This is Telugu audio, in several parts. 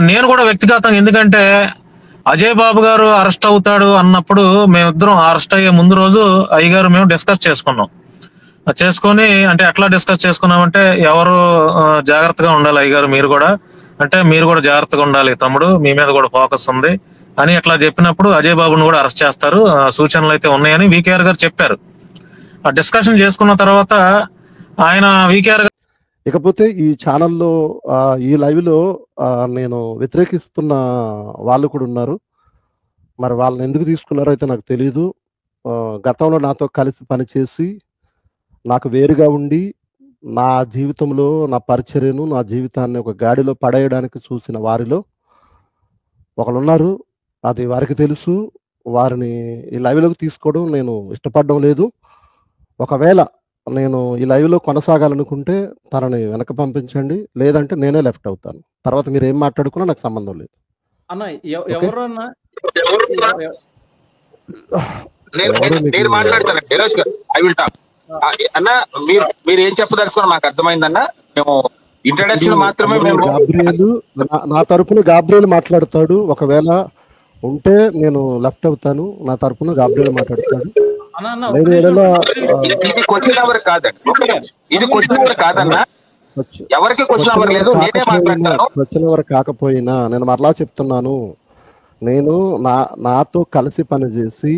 నేను కూడా వ్యక్తిగతంగా, ఎందుకంటే అజయ్ బాబు గారు అరెస్ట్ అవుతాడు అన్నప్పుడు మేమిద్దరం అరెస్ట్ అయ్యే ముందు రోజు అయ్యగారు మేము డిస్కస్ చేసుకున్నాం. చేసుకొని అంటే ఎట్లా డిస్కస్ చేసుకున్నామంటే, ఎవరు జాగ్రత్తగా ఉండాలి అయ్యగారు, మీరు కూడా అంటే మీరు కూడా జాగ్రత్తగా ఉండాలి తమ్ముడు, మీ మీద కూడా ఫోకస్ ఉంది అని ఎట్లా చెప్పినప్పుడు అజయ్ బాబుని కూడా అరెస్ట్ చేస్తారు, సూచనలు అయితే ఉన్నాయని వికేఆర్ గారు చెప్పారు. ఆ డిస్కషన్ చేసుకున్న తర్వాత ఆయన వికేఆర్ గారు, ఇకపోతే ఈ ఛానల్లో ఈ లైవ్లో నేను వ్యతిరేకిస్తున్న వాళ్ళు కూడా ఉన్నారు. మరి వాళ్ళని ఎందుకు తీసుకున్నారో అయితే నాకు తెలీదు. గతంలో నాతో కలిసి పనిచేసి నాకు వేరుగా ఉండి నా జీవితంలో నా పరిచర్యను, నా జీవితాన్ని ఒక గాడిలో పడేయడానికి చూసిన వారిలో ఒకరున్నారు. అది వారికి తెలుసు. వారిని ఈ లైవ్లోకి తీసుకోవడం నేను ఇష్టపడడం లేదు. ఒకవేళ నేను ఈ లైవ్లో కొనసాగాలనుకుంటే తనని వెనక పంపించండి, లేదంటే నేనే లెఫ్ట్ అవుతాను. తర్వాత మీరు ఏం మాట్లాడుకున్నా నాకు సంబంధం లేదు. అన్న ఓకే? ఎవరన్నా నేను మాట్లాడతాను. ఫిరోజ్ గారు, ఐ విల్ టాక్. అన్న, మీరు ఏం చెప్పదలుచుకున్నా మాకు అర్థమైందన్న. మేము ఇంట్రడక్షన్ మాత్రమే మేము గాబ్రియల్ నా తరపున గాబ్రియల్ మాట్లాడతాడు. ఒకవేళ ఉంటే నేను లెఫ్ట్ అవుతాను. నా తరపున గాబ్రియల్ మాట్లాడతాడు. లేదు ఏదైనా ఇది క్వశ్చన్ అవర్ కాదండి, ఇది క్వశ్చన్ అవర్ కాదన్న, ఎవరికి క్వశ్చన్ అవర్ లేదు. నేనే మాట్లాడతాను. క్వశ్చన్ అవర్ కాకపోయినా నేను మరలా చెప్తున్నాను, నేను నాతో కలిసి పనిచేసి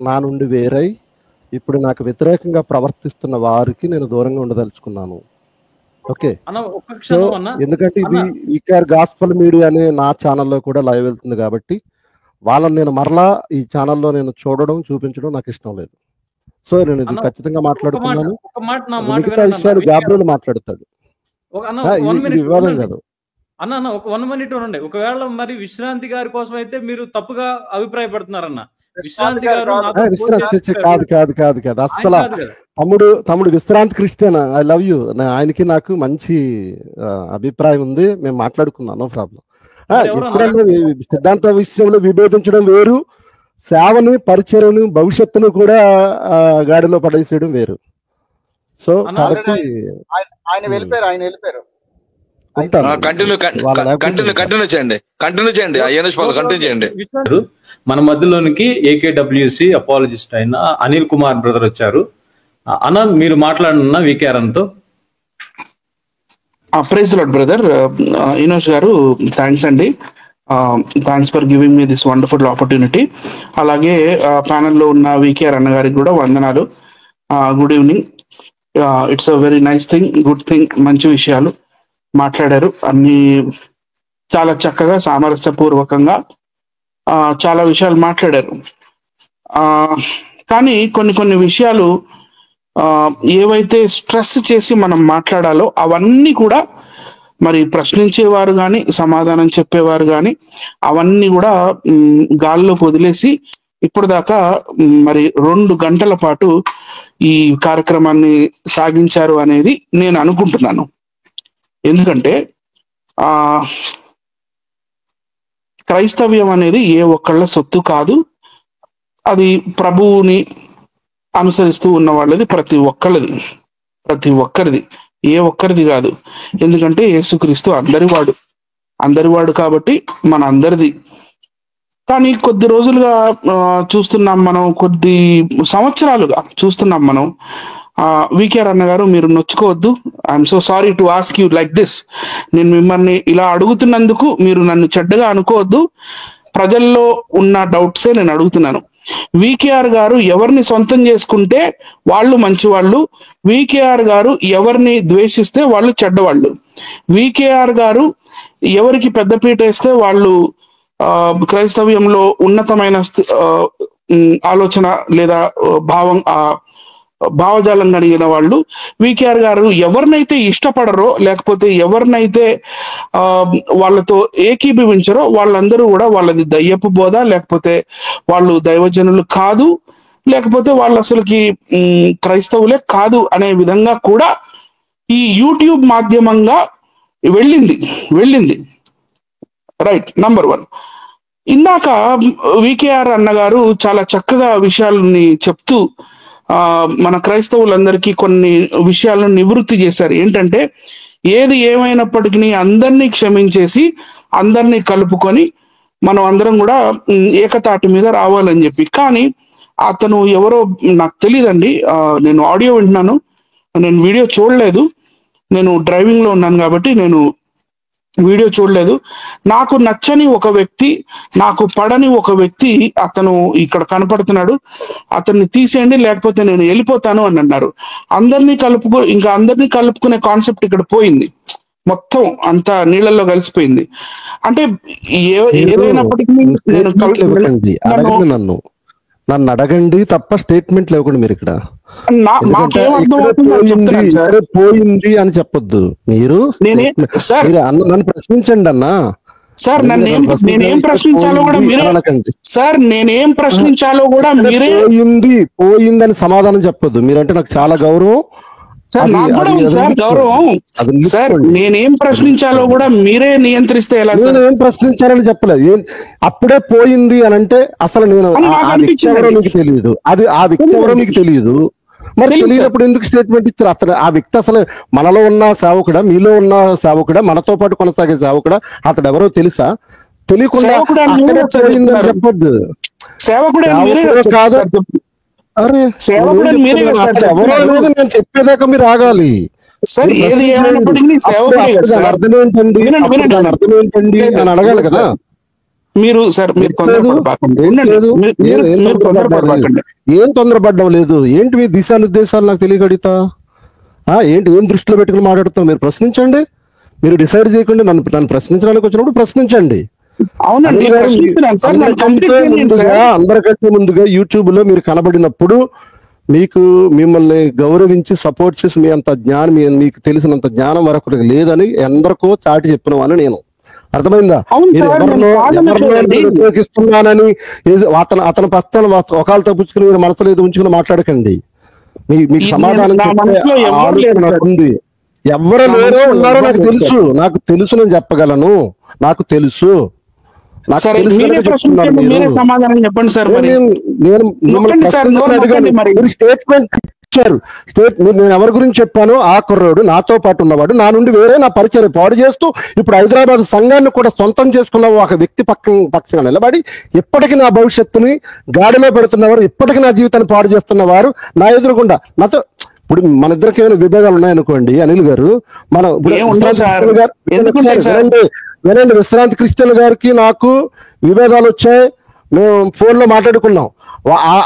నా నుండి వేరై ఇప్పుడు నాకు వ్యతిరేకంగా ప్రవర్తిస్తున్న వారికి నేను దూరంగా ఉండదలుచుకున్నాను. ఓకే, సో ఎందుకంటే ఇది ఈకేఆర్ గాస్పల్ మీడియా అనే నా ఛానల్లో కూడా లైవ్ వెళ్తుంది కాబట్టి వాళ్ళని నేను మరలా ఈ ఛానల్లో నేను చూడడం, చూపించడం నాకు ఇష్టం లేదు. సో నేను ఇది ఖచ్చితంగా మాట్లాడుతున్నాను. మిగతా విషయాలు గాబ్రియల్ మాట్లాడతాడు. ఇది వివాదం కాదు అన్న. ఒక 1 minute ఉండండి. ఒకవేళ మరి విశ్రాంతి గారి కోసం అయితే మీరు తప్పుగా అభిప్రాయపడుతున్నారన్న. విశ్రాంతి గారు కాదు కాదు కాదు కాదు అసలు తమ్ముడు విశ్రాంతి క్రిస్టియన్. I love you. ఆయనకి నాకు మంచి అభిప్రాయం ఉంది. మేము మాట్లాడుకున్నాం, నో ప్రాబ్లం. ఎప్పుడన్నా సిద్ధాంత విషయంలో విభేదించడం వేరు, సేవని, పరిచయను, భవిష్యత్తును కూడా గాడిలో పడేసేయడం వేరు. సో కాబట్టి ఆయన వెళ్ళిపోయారు. మన మధ్యలోనికి ఏకేడబ్ల్యూసి అపాలజిస్ట్ అయిన అనిల్ కుమార్ బ్రదర్ వచ్చారు. అన్న, మీరు మాట్లాడిన వికేఆర్ తో. Praise lord brother. ఈనోష్ గారు, థ్యాంక్స్ అండి. Thanks for giving me this wonderful opportunity. అలాగే ప్యానెల్లో ఉన్న వికేఆర్ అన్న గారికి కూడా వందనాలు. Good evening. It's a very nice thing, good thing. మంచి విషయాలు మాట్లాడారు. అన్ని చాలా చక్కగా, సామరస్యపూర్వకంగా చాలా విషయాలు మాట్లాడారు. కానీ కొన్ని విషయాలు ఏవైతే స్ట్రెస్ చేసి మనం మాట్లాడాలో అవన్నీ కూడా మరి ప్రశ్నించేవారు కానీ, సమాధానం చెప్పేవారు కానీ అవన్నీ కూడా గాల్లో వదిలేసి ఇప్పుడు దాకా మరి 2 గంటల పాటు ఈ కార్యక్రమాన్ని సాగించారు అనేది నేను అనుకుంటున్నాను. ఎందుకంటే క్రైస్తవ్యం అనేది ఏ ఒక్కళ్ళ సొత్తు కాదు. అది ప్రభువుని అనుసరిస్తూ ఉన్న వాళ్ళది, ప్రతి ఒక్కరిది, ఏ ఒక్కరిది కాదు. ఎందుకంటే యేసుక్రీస్తు అందరివాడు కాబట్టి మన అందరిది. కానీ కొద్ది రోజులుగా చూస్తున్నాం మనం, కొద్ది సంవత్సరాలుగా చూస్తున్నాం మనం, వికేఆర్ అన్న గారు మీరు నొచ్చుకోవద్దు, I'm so sorry to ask you like this. నేను మిమ్మల్ని ఇలా అడుగుతున్నందుకు మీరు నన్ను చెడ్డగా అనుకోవద్దు. ప్రజల్లో ఉన్న డౌట్సే నేను అడుగుతున్నాను. వికేఆర్ గారు ఎవరిని సొంతం చేసుకుంటే వాళ్ళు మంచివాళ్ళు, వికేఆర్ గారు ఎవరిని ద్వేషిస్తే వాళ్ళు చెడ్డవాళ్ళు, వికేఆర్ గారు ఎవరికి పెద్దపీట వేస్తే వాళ్ళు క్రైస్తవ్యంలో ఉన్నతమైన ఆలోచన లేదా భావజాలం కలిగిన వాళ్ళు, వికేఆర్ గారు ఎవరినైతే ఇష్టపడరో లేకపోతే ఎవరినైతే వాళ్ళతో ఏకీభవించరో వాళ్ళందరూ కూడా వాళ్ళది దయ్యపు బోధ, లేకపోతే వాళ్ళు దైవజనులు కాదు, లేకపోతే వాళ్ళు అసలుకి క్రైస్తవులే కాదు అనే విధంగా కూడా ఈ యూట్యూబ్ మాధ్యమంగా వెళ్ళింది. Right, number 1. ఇందాక వికేఆర్ అన్నగారు చాలా చక్కగా విషయాలని చెప్తూ మన క్రైస్తవులందరికీ కొన్ని విషయాలను నివృత్తి చేశారు. ఏంటంటే ఏది ఏమైనప్పటికీ అందరినీ క్షమించేసి అందరినీ కలుపుకొని మనం అందరం కూడా ఏకతాటి మీద రావాలని చెప్పి. కానీ అతను ఎవరో నాకు తెలియదండి, నేను ఆడియో వింటున్నాను, నేను వీడియో చూడలేదు, నేను డ్రైవింగ్ లో ఉన్నాను కాబట్టి నేను వీడియో చూడలేదు. నాకు నచ్చని ఒక వ్యక్తి, నాకు పడని ఒక వ్యక్తి అతను ఇక్కడ కనపడుతున్నాడు, అతన్ని తీసేయండి లేకపోతే నేను వెళ్ళిపోతాను అని అన్నారు. అందరినీ కలుపుకునే కాన్సెప్ట్ ఇక్కడ పోయింది, మొత్తం అంతా నీళ్ళల్లో కలిసిపోయింది. అంటే ఏదైనప్పటికీ నన్ను అడగండి తప్ప స్టేట్మెంట్ లేకుండా మీరు ఇక్కడ పోయింది అని చెప్పొద్దు. మీరు నన్ను ప్రశ్నించండి అన్నా. సార్ నేనేం ప్రశ్నించాలో కూడా మీరే సార్, నేనేం ప్రశ్నించాలో కూడా మీరే పోయింది అని సమాధానం చెప్పొద్దు. మీరంటే నాకు చాలా గౌరవం సార్, నాకు కూడా ఉంది సార్ గౌరవం. సార్ నేనేం ప్రశ్నించాలో కూడా మీరే నియంత్రిస్తే ఎలా? ఏం ప్రశ్నించాలని చెప్పలేదు. అప్పుడే పోయింది అని అంటే అసలు నేను ఆ వ్యక్తి ఎవరో మీకు తెలియదు, అది ఆ వ్యక్తి ఎవరో మీకు తెలియదు. మరి తెలియనప్పుడు ఎందుకు స్టేట్మెంట్ ఇచ్చారు? అసలు ఆ వ్యక్తి అసలు మనలో ఉన్న సేవకుడా, మీలో ఉన్న సేవకుడా, మనతో పాటు కొనసాగే సేవకుడా, అతడు ఎవరో తెలుసా? తెలియకుండా చెప్పొద్దు. సేవకుడు కాదు, అరే ఎవరో లేదు, నేను చెప్పేదాకా మీరు ఆగాలి. అర్థం ఏంటండి అని అడగాలి కదా మీరు. సార్ ఏం తొందరపడ్డం లేదు. ఏంటి మీ దిశానిర్దేశాలు నాకు తెలియగడుగుతా? ఏంటి, ఏం దృష్టిలో పెట్టుకుని మాట్లాడుతాం? మీరు ప్రశ్నించండి. మీరు డిసైడ్ చేయకుండా నన్ను ప్రశ్నించడానికి వచ్చినప్పుడు ప్రశ్నించండి. అందరికంటే ముందుగా యూట్యూబ్ లో మీరు కనబడినప్పుడు మిమ్మల్ని గౌరవించి సపోర్ట్ చేసి మీ అంత జ్ఞానం, మీకు తెలిసినంత జ్ఞానం వరకు లేదని ఎందరికో చాటి చెప్పినవాని నేను. అర్థమైందా? ఉపయోగిస్తున్నానని అతని ప్రస్తావన ఒకళ్ళు తప్పించుకుని మీరు మనసులో ఏదో ఉంచుకుని మాట్లాడకండి. మీకు సమాధానం ఉంది. ఎవరు లేరో ఉన్నారో నాకు తెలుసు, నేను చెప్పగలను, నాకు తెలుసు. సమాధానం చెప్పండి సార్. స్టేట్మెంట్ ఇచ్చారు. నేను ఎవరి గురించి చెప్పాను? ఆ కుర్రాడు, నాతో పాటు ఉన్నవాడు, నా నుండి వేరే నా పరిచయం పాడు చేస్తూ ఇప్పుడు హైదరాబాద్ సంఘాన్ని కూడా సొంతం చేసుకున్న ఒక వ్యక్తి పక్షంగా నిలబడి ఇప్పటికీ నా భవిష్యత్తుని గాడిలో పెడుతున్నవారు, ఇప్పటికీ నా జీవితాన్ని పాడు చేస్తున్నవారు నా ఎదురుకుండా నాతో. ఇప్పుడు మన ఇద్దరికి ఏమైనా విభేదాలు ఉన్నాయనుకోండి అనిల్ గారు, మనం వినండి, విశ్రాంతి క్రిస్టియన్ గారికి నాకు విభేదాలు వచ్చాయి, మేము ఫోన్ లో మాట్లాడుకున్నాం.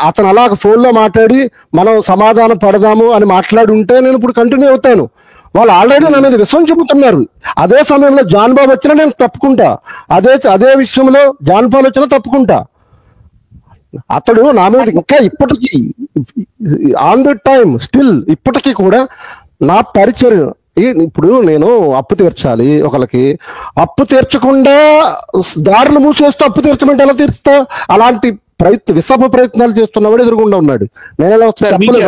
అతను అలాగ ఫోన్ లో మాట్లాడి మనం సమాధానం పడదాము అని మాట్లాడి ఉంటే నేను ఇప్పుడు కంటిన్యూ అవుతాను. వాళ్ళు ఆల్రెడీ నా మీద విషయం చెబుతున్నారు. అదే సమయంలో జాన్ బాబు వచ్చినా నేను తప్పుకుంటా, అదే విషయంలో జాన్ పాల్ వచ్చినా తప్పుకుంటా. అతడు నా మీద ఇంకా ఇప్పటికీ ఆన్ ది టైం స్టిల్ ఇప్పటికీ కూడా నా పరిచయం. ఇప్పుడు నేను అప్పు తీర్చాలి ఒకళ్ళకి, అప్పు తీర్చకుండా దారులు మూసేస్తూ అప్పు తీర్చమంటే ఎలా తీర్చుతా? అలాంటి విషప ప్రయత్నాలు చేస్తున్నవాడు ఎదురుగుండా ఉన్నాడు. నేను ఎలా చెప్పాలి?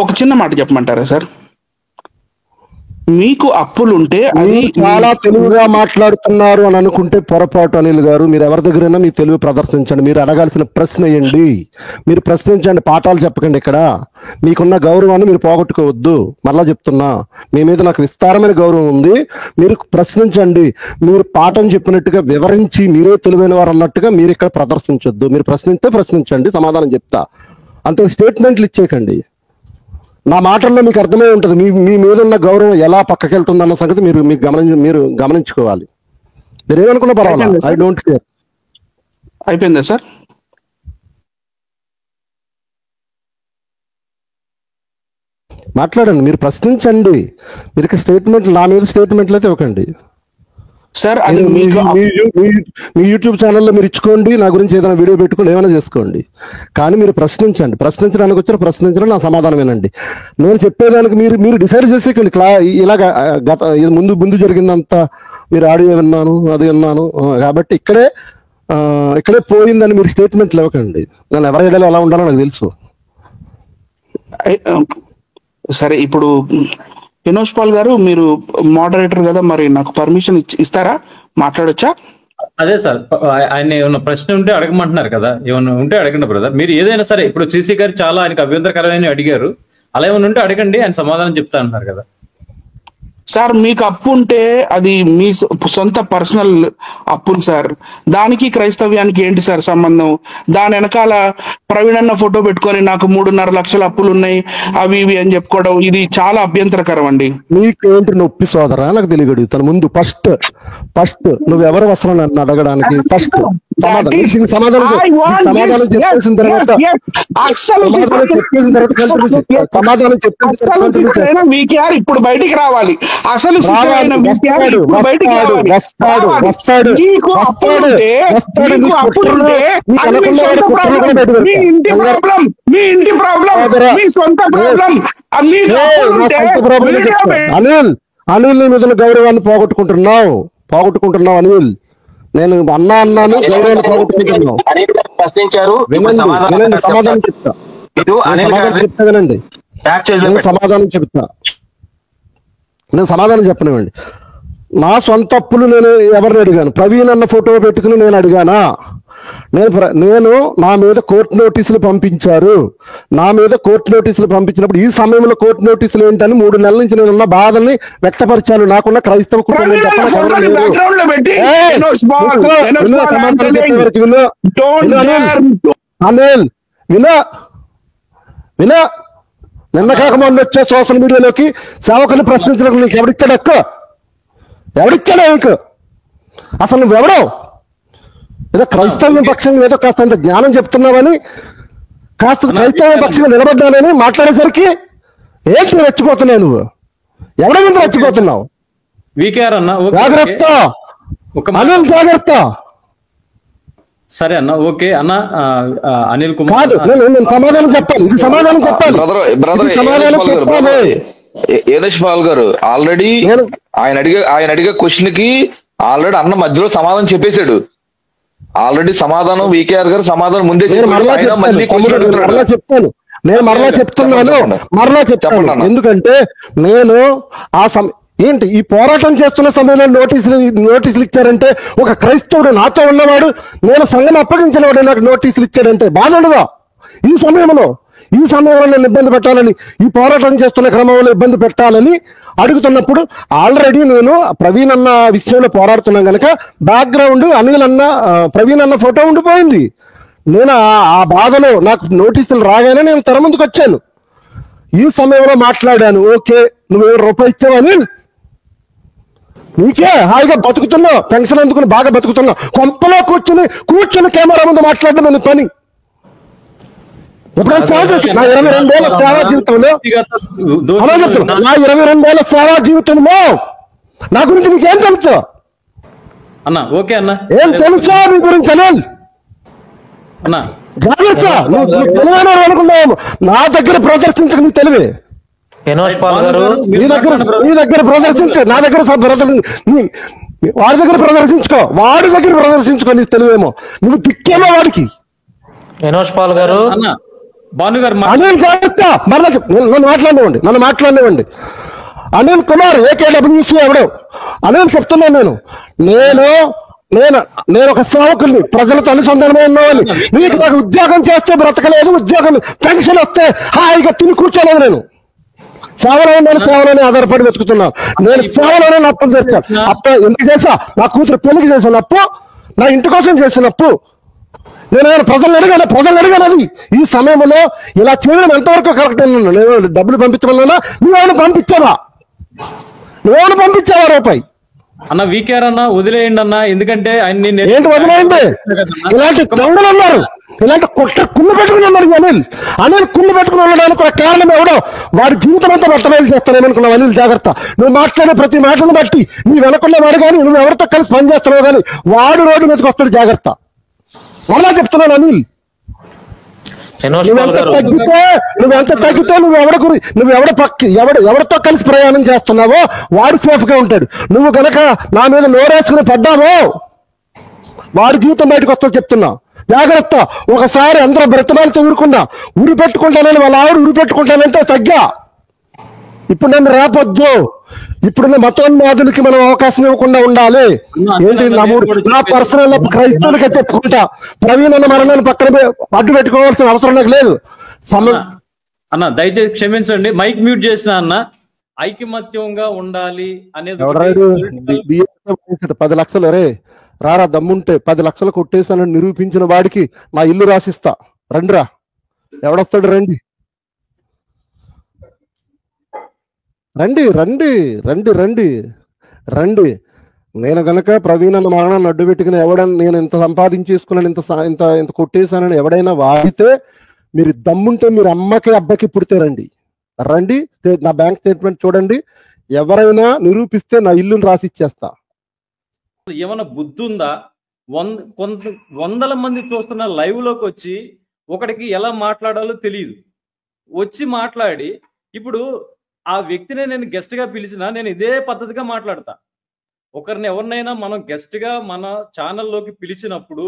ఒక చిన్న మాట చెప్పమంటారా సార్? మీకు అప్పులుంటే అది చాలా తెలుగుగా మాట్లాడుతున్నారు అని అనుకుంటే పొరపాటు అనిల్ గారు. మీరు ఎవరి దగ్గరైనా మీ తెలుగు ప్రదర్శించండి. మీరు అడగాల్సిన ప్రశ్న వేయండి, మీరు ప్రశ్నించండి, పాఠాలు చెప్పకండి. ఇక్కడ మీకున్న గౌరవాన్ని మీరు పోగొట్టుకోవద్దు. మరలా చెప్తున్నా, మీ మీద నాకు విస్తారమైన గౌరవం ఉంది. మీరు ప్రశ్నించండి. మీరు పాఠం చెప్పినట్టుగా వివరించి మీరే తెలివైన వారు అన్నట్టుగా మీరు ఇక్కడ ప్రదర్శించొద్దు. మీరు ప్రశ్నించండి, సమాధానం చెప్తా. అంతే, స్టేట్మెంట్లు ఇచ్చేయకండి. నా మాటల్లో మీకు అర్థమై ఉంటుంది మీ మీద ఉన్న గౌరవం ఎలా పక్కకి వెళ్తుంది అన్న సంగతి మీరు గమనించుకోవాలి. మీరు ఏమనుకున్నా పర్వాలేదు, ఐ డోంట్ కేర్. అయిపోయిందా సార్? మాట్లాడండి, మీరు ప్రశ్నించండి. మీరు స్టేట్మెంట్లు, నా మీద స్టేట్మెంట్లు అయితే ఇవ్వకండి సార్. అది మీ యూట్యూబ్ ఛానల్లో మీరు ఇచ్చుకోండి, నా గురించి ఏదైనా వీడియో పెట్టుకుని ఏమైనా చేసుకోండి, కానీ మీరు ప్రశ్నించండి. ప్రశ్నించడానికి వచ్చిన ప్రశ్నించడం, నా సమాధానం ఏనండి. నేను చెప్పేదానికి మీరు డిసైడ్ చేసేకండి. ఇలాగా ముందు జరిగిందంతా మీరు ఆడియో విన్నాను, అది విన్నాను కాబట్టి ఇక్కడే పోయిందని మీరు స్టేట్మెంట్లు ఇవ్వకండి. నేను ఎవరి ఏడాలో ఎలా ఉండాలో నాకు తెలుసు. సరే, ఇప్పుడు వినోష్ పాల్ గారు, మీరు మోడరేటర్ కదా, మరి నాకు పర్మిషన్ ఇస్తారా? మాట్లాడొచ్చా? అదే సార్, ఆయన ఏమన్నా ప్రశ్న ఉంటే అడగమంటున్నారు కదా, ఏమన్నా ఉంటే అడగండి బ్రదర్. మీరు ఏదైనా సరే, ఇప్పుడు సిసి గారు చాలా ఆయనకు అభ్యంతరకరమైన అడిగారు, అలా ఏమైనా ఉంటే అడగండి, ఆయన సమాధానం చెప్తా అంటున్నారు కదా. సార్ మీకు అప్పు ఉంటే అది మీ సొంత పర్సనల్ అప్పులు సార్. దానికి క్రైస్తవ్యానికి ఏంటి సార్ సంబంధం? దాని వెనకాల ప్రవీణ్ అన్న ఫోటో పెట్టుకొని నాకు 3.5 లక్షల అప్పులు ఉన్నాయి అవి ఇవి అని చెప్పుకోవడం ఇది చాలా అభ్యంతరకరం అండి. నీకేంటి నొప్పి సోదరా నాకు తెలియదు. తన ముందు ఫస్ట్ నువ్వెవరు వస్తున్నావు నన్ను అడగడానికి? ఫస్ట్ సమాధానం చెప్పేసిన తర్వాత ఇప్పుడు బయటికి రావాలి. అసలు మీ ఇంటి ప్రాబ్లం, మీ సొంత ప్రాబ్లం. అనిల్ నీ మీద గౌరవాన్ని పోగొట్టుకుంటున్నావు అనిల్. నేను అన్నాను గౌరవాన్ని పోగొట్టుకుంటున్నావు. ప్రశ్నించారు, సమాధానం చెప్తా వినండి. నేను సమాధానం చెప్పనివ్వండి. నా సొంత అప్పులు నేను ఎవరిని అడిగాను? ప్రవీణ్ అన్న ఫోటో పెట్టుకుని నేను అడిగానా? నేను నా మీద కోర్టు నోటీసులు పంపించారు. నా మీద కోర్టు నోటీసులు పంపించినప్పుడు ఈ సమయంలో కోర్టు నోటీసులు ఏంటని 3 నెలల నుంచి నేను ఉన్న బాధల్ని వ్యక్తపరిచాను. నాకున్న క్రైస్తవ కుటుంబం అనిల్ వినా నిన్న కాక మొన్న వచ్చే సోషల్ మీడియాలోకి సేవకుని ప్రశ్నించడానికి నీకు ఎవడిచ్చాడు హక్కు? ఎవడిచ్చాడు నీకు? అసలు నువ్వెవడో? ఏదో క్రైస్తవ పక్షంగా ఏదో కాస్త అంత జ్ఞానం చెప్తున్నావని, కాస్త క్రైస్తవ పక్షంగా నిలబడ్డానని మాట్లాడేసరికి ఏంటి రెచ్చిపోతున్నావు? నువ్వు ఎవడ మీద రెచ్చిపోతున్నావు? జాగ్రత్త అనిల్, జాగ్రత్త. సరే అన్న, ఓకే అన్న. అనిల్ కుమార్ కాదు, నేను సమాధానం చెప్పాలి. ఇది సమాధానం చెప్పాలి. ఏనేష్ పాల్ గారు ఆల్రెడీ ఆయన అడిగే క్వశ్చన్ కి ఆల్రెడీ అన్న మధ్యలో సమాధానం చెప్పేశాడు. ఆల్రెడీ సమాధానం వికేఆర్ గారు సమాధానం ముందే చెప్తాను. ఎందుకంటే నేను ఏంటి ఈ పోరాటం చేస్తున్న సమయంలో నోటీసులు ఇచ్చారంటే, ఒక క్రైస్తవుడు నాతో ఉన్నవాడు, నేను సంఘం అప్పగించిన వాడు నాకు నోటీసులు ఇచ్చాడంటే బాధ ఉండదా? ఈ సమయంలో నేను ఇబ్బంది పెట్టాలని, ఈ పోరాటం చేస్తున్న క్రమంలో ఇబ్బంది పెట్టాలని అడుగుతున్నప్పుడు ఆల్రెడీ నేను ప్రవీణ్ అన్న విషయంలో పోరాడుతున్నాం కనుక బ్యాక్గ్రౌండ్ ప్రవీణ్ అన్న ఫోటో ఉండిపోయింది. నేను ఆ బాధలో నాకు నోటీసులు రాగానే నేను తెర ముందుకు వచ్చాను. ఈ సమయంలో మాట్లాడాను. ఓకే, నువ్వు ₹1 ఇచ్చావని నీకే హాయిగా బతుకుతున్నావు, పెన్షన్ అందుకుని బాగా బతుకుతున్నావు. కొంపలో కూర్చుని కెమెరా ముందు మాట్లాడడం నీ పని. ఎప్పుడైనా సేవ చేస్తా? నా 22 ఏళ్ల సేవా జీవితంలో నా గురించి నీకేం తెలుసు అన్న? ఓకే అన్న, ఏం తెలుసా నీ గురించి? జాగ్రత్త, నువ్వు తెలివైన అనుకున్నావు. నా దగ్గర ప్రదర్శించక నీ తెలివి నీ దగ్గర ప్రదర్శించు, నా దగ్గర వాడి దగ్గర ప్రదర్శించుకో నీ తెలివేమో. నువ్వు దిక్కేమో వాడికి. వినోష్ పాల్ గారు, అనిల్ జాగ్రత్త, నన్ను మాట్లాడనివ్వండి. అనిల్ కుమార్ ఏకేడబ్ల్యూసీ ఎవడు? అనిల్ చెప్తున్నాను. నేను ఒక సేవకుల్ని, ప్రజలతో అనుసంధానమే ఉన్నామని. నీకు నాకు ఉద్యోగం చేస్తే బ్రతకలేదు, ఉద్యోగం పెన్షన్ వస్తే హాయిగా తిని కూర్చోలేదు. నేను సేవలోనే ఆధారపడి వెతుకుతున్నాను. నేను సేవలోనే అప్పులు తెచ్చాను. ఎందుకు చేసా? నా కూతురు పెళ్లికి చేసిన అప్పు, నా ఇంటి కోసం చేసిన అప్పు. నేను ప్రజలు అడిగాను అది. ఈ సమయంలో ఇలా చేయడం ఎంతవరకు కరెక్ట్? నేను డబ్బులు పంపించమన్నా నువ్వేమైనా పంపించావా రూపాయి? అన్న వికేఆర్ అన్న వదిలేయండి అన్న, ఎందుకంటే ఏంటి వదిలేయండి? ఇలాంటి దొంగలు ఉన్నారు, ఇలాంటి కుళ్ళు పెట్టుకుని ఉన్నారు. అనిల్ కుళ్ళు పెట్టుకుని ఉండడానికి ఒక కారణం ఎవడో వాడి జీవితం అంతా బట్టబయలు చేస్తానేమనుకున్నావు. అనిల్ జాగ్రత్త, నువ్వు మాట్లాడే ప్రతి మాటను బట్టి నీ వెనకున్న వాడు కానీ, నువ్వు ఎవరితో కలిసి పనిచేస్తున్నావు కానీ వాడు రోడ్డు మీదకి వస్తాడు. జాగ్రత్త, అలా చెప్తున్నాను. అనిల్, నువ్వెంత తగ్గితే ఎవరితో కలిసి ప్రయాణం చేస్తున్నావో వాడు సేఫ్ గా ఉంటాడు. నువ్వు కనుక నా మీద నోరేసుకుని పడ్డావో వాడి జీవితం బయటకు వస్తా చెప్తున్నా. జాగ్రత్త. ఒకసారి అందరూ బ్రతమాలతో ఉరి పెట్టుకుంటానని వాళ్ళ ఆవిడ ఉరి పెట్టుకుంటానంటే తగ్గా. ఇప్పుడు నన్ను రేపొద్దు. ఇప్పుడున్న మతోన్మాదులకి మనం అవకాశం ఇవ్వకుండా ఉండాలి. ఏంటి నా పర్సనల్ క్రైస్తవులకి చెప్పుకుంటా. ప్రవీణ్ అన్న మరణాన్ని పక్కన అడ్డు పెట్టుకోవాల్సిన అవసరం నాకు లేదు. అన్న దయచేసి క్షమించండి, మైక్ మ్యూట్ చేసిన అన్న. ఐకమత్యంగా ఉండాలి అనేది ఎవడాడు 10 లక్షలు రే రారా దమ్ముంటే 10 లక్షలు కొట్టేసానని నిరూపించిన వాడికి నా ఇల్లు రాసిస్తా, రండిరా. ఎవడొస్తాడు? రండి రండి రండి రండి రండి రండి. నేను గనక ప్రవీణ్ అన్న మరణాన్ని అడ్డు పెట్టుకుని ఎవడైనా నేను ఇంత సంపాదించేసుకున్నాను, ఇంత ఇంత కొట్టేశానని ఎవడైనా వాడితే, మీరు దమ్ముంటే మీరు అమ్మకి అబ్బకి పుడితే రండి రండి. నా బ్యాంక్ స్టేట్మెంట్ చూడండి. ఎవరైనా నిరూపిస్తే నా ఇల్లుని రాసి ఇచ్చేస్తా. ఏమైనా బుద్ధి ఉందా? వందల మంది చూస్తున్న లైవ్ లోకి వచ్చి ఒకటికి ఎలా మాట్లాడాలో తెలియదు, వచ్చి మాట్లాడి ఇప్పుడు ఆ వ్యక్తిని నేను గెస్ట్ గా పిలిచినా నేను ఇదే పద్ధతిగా మాట్లాడతా. ఒకరిని ఎవరినైనా మనం గెస్ట్ గా మన ఛానల్లోకి పిలిచినప్పుడు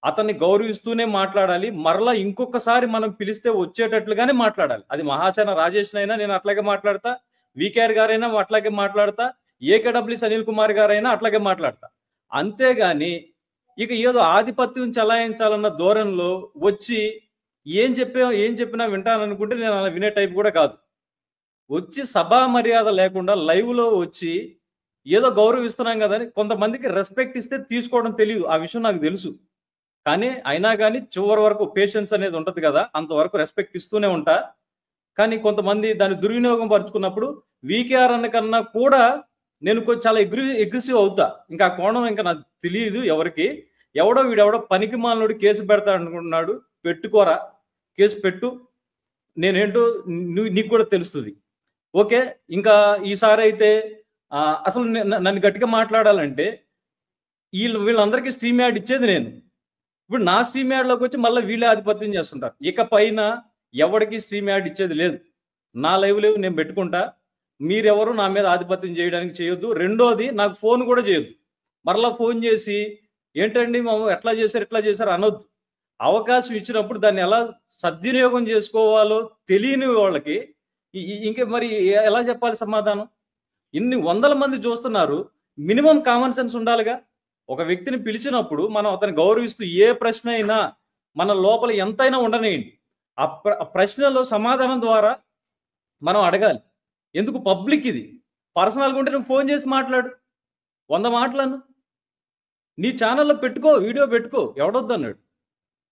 అతన్ని గౌరవిస్తూనే మాట్లాడాలి. మరలా ఇంకొకసారి మనం పిలిస్తే వచ్చేటట్లుగానే మాట్లాడాలి. అది మహాసేన రాజేష్ అయినా నేను అట్లాగే మాట్లాడతా, వికేఆర్ గారైనా అట్లాగే మాట్లాడతా, ఏకేడబ్ల్యూఎస్ అనిల్ కుమార్ గారైనా అట్లాగే మాట్లాడతా. అంతేగాని ఇక ఏదో ఆధిపత్యం చలాయించాలన్న ధోరణిలో వచ్చి ఏం చెప్పినా వింటాననుకుంటే నేను అలా వినే టైప్ కూడా కాదు. వచ్చి సభా మర్యాద లేకుండా లైవ్ లో వచ్చి ఏదో గౌరవిస్తున్నాం కదని కొంతమందికి రెస్పెక్ట్ ఇస్తే తీసుకోవడం తెలియదు. ఆ విషయం నాకు తెలుసు. కానీ అయినా కానీ చివరి వరకు పేషెన్స్ అనేది ఉంటది కదా, అంతవరకు రెస్పెక్ట్ ఇస్తూనే ఉంటా. కానీ కొంతమంది దాన్ని దుర్వినియోగం పరుచుకున్నప్పుడు వికేఆర్ అన్న కన్నా కూడా నేను చాలా అగ్రెసివ్ అవుతా. ఇంకా కోణం ఇంకా నాకు తెలియదు ఎవరికి. వీడెవడో పనికి మాలనుడు కేసు పెడతా అనుకుంటున్నాడు. పెట్టుకోరా, కేసు పెట్టు, నేనేంటో నీకు కూడా తెలుస్తుంది. ఓకే, ఇంకా ఈసారి అయితే అసలు నన్ను గట్టిగా మాట్లాడాలంటే వీళ్ళందరికీ స్ట్రీమ్ యాడ్ ఇచ్చేది నేను. ఇప్పుడు నా స్ట్రీమ్ యాడ్లోకి వచ్చి మళ్ళీ వీళ్ళే ఆధిపత్యం చేస్తుంటారు. ఇక పైన ఎవరికి స్ట్రీమ్ యాడ్ ఇచ్చేది లేదు. నా లైవ్ నేను పెట్టుకుంటా. మీరెవరు నా మీద ఆధిపత్యం చేయడానికి చేయొద్దు. రెండోది, నాకు ఫోన్ కూడా చేయొద్దు. మరలా ఫోన్ చేసి ఏంటండి మాము ఎట్లా చేశారు అనొద్దు. అవకాశం ఇచ్చినప్పుడు దాన్ని ఎలా సద్వినియోగం చేసుకోవాలో తెలియని వాళ్ళకి ఇంకే మరి ఎలా చెప్పాలి సమాధానం? ఇన్ని వందల మంది చూస్తున్నారు, మినిమం కామన్ సెన్స్ ఉండాలిగా. ఒక వ్యక్తిని పిలిచినప్పుడు మనం అతన్ని గౌరవిస్తూ ఏ ప్రశ్న అయినా మన లోపల ఎంతైనా ఉండనేయండి, ఆ ప్రశ్నలో సమాధానం ద్వారా మనం అడగాలి. ఎందుకు పబ్లిక్ ఇది? పర్సనల్గా ఉంటే నువ్వు ఫోన్ చేసి మాట్లాడు, 100 మాటలను నీ ఛానల్లో పెట్టుకో, వీడియో పెట్టుకో, ఎవడొద్దు అన్నాడు.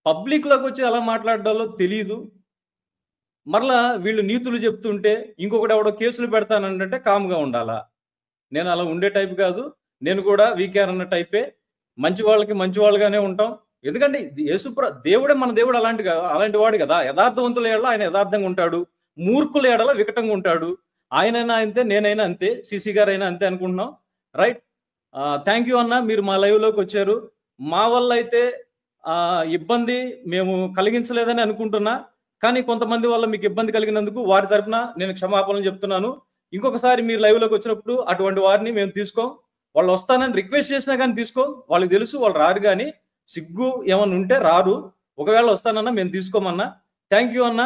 పబ్లిక్లోకి వచ్చి ఎలా మాట్లాడాలో తెలియదు. మరలా వీళ్ళు నీతులు చెప్తుంటే ఇంకొకటి ఎవడో కేసులు పెడతానంటే కామ్గా ఉండాలా? నేను అలా ఉండే టైప్ కాదు. నేను కూడా వికేఆర్ అన్న టైపే. మంచి వాళ్ళకి మంచి వాళ్ళుగానే ఉంటాం. ఎందుకంటే దేవుడే మన దేవుడు అలాంటి వాడు కదా. యథార్థవంతుల ఏడల ఆయన యథార్థంగా ఉంటాడు, మూర్ఖుల ఏడల వికటంగా ఉంటాడు. ఆయనైనా అంతే, నేనైనా అంతే, సిసి గారు అయినా అంతే అనుకుంటున్నాం. రైట్, థ్యాంక్ యూ అన్న, మీరు మా లైవ్లోకి వచ్చారు. మా వల్ల అయితే ఇబ్బంది మేము కలిగించలేదని అనుకుంటున్నా. కానీ కొంతమంది వల్ల మీకు ఇబ్బంది కలిగినందుకు వారి తరఫున నేను క్షమాపణలు చెప్తున్నాను. ఇంకొకసారి మీరు లైవ్లోకి వచ్చినప్పుడు అటువంటి వారిని మేము తీసుకోం. వాళ్ళు వస్తానని రిక్వెస్ట్ చేసినా కానీ తీసుకో. వాళ్ళకి తెలుసు వాళ్ళు రారు, కానీ సిగ్గు ఏమన్నా ఉంటే రారు. ఒకవేళ వస్తానన్నా మేము తీసుకోమన్నా. థ్యాంక్ యూ అన్న.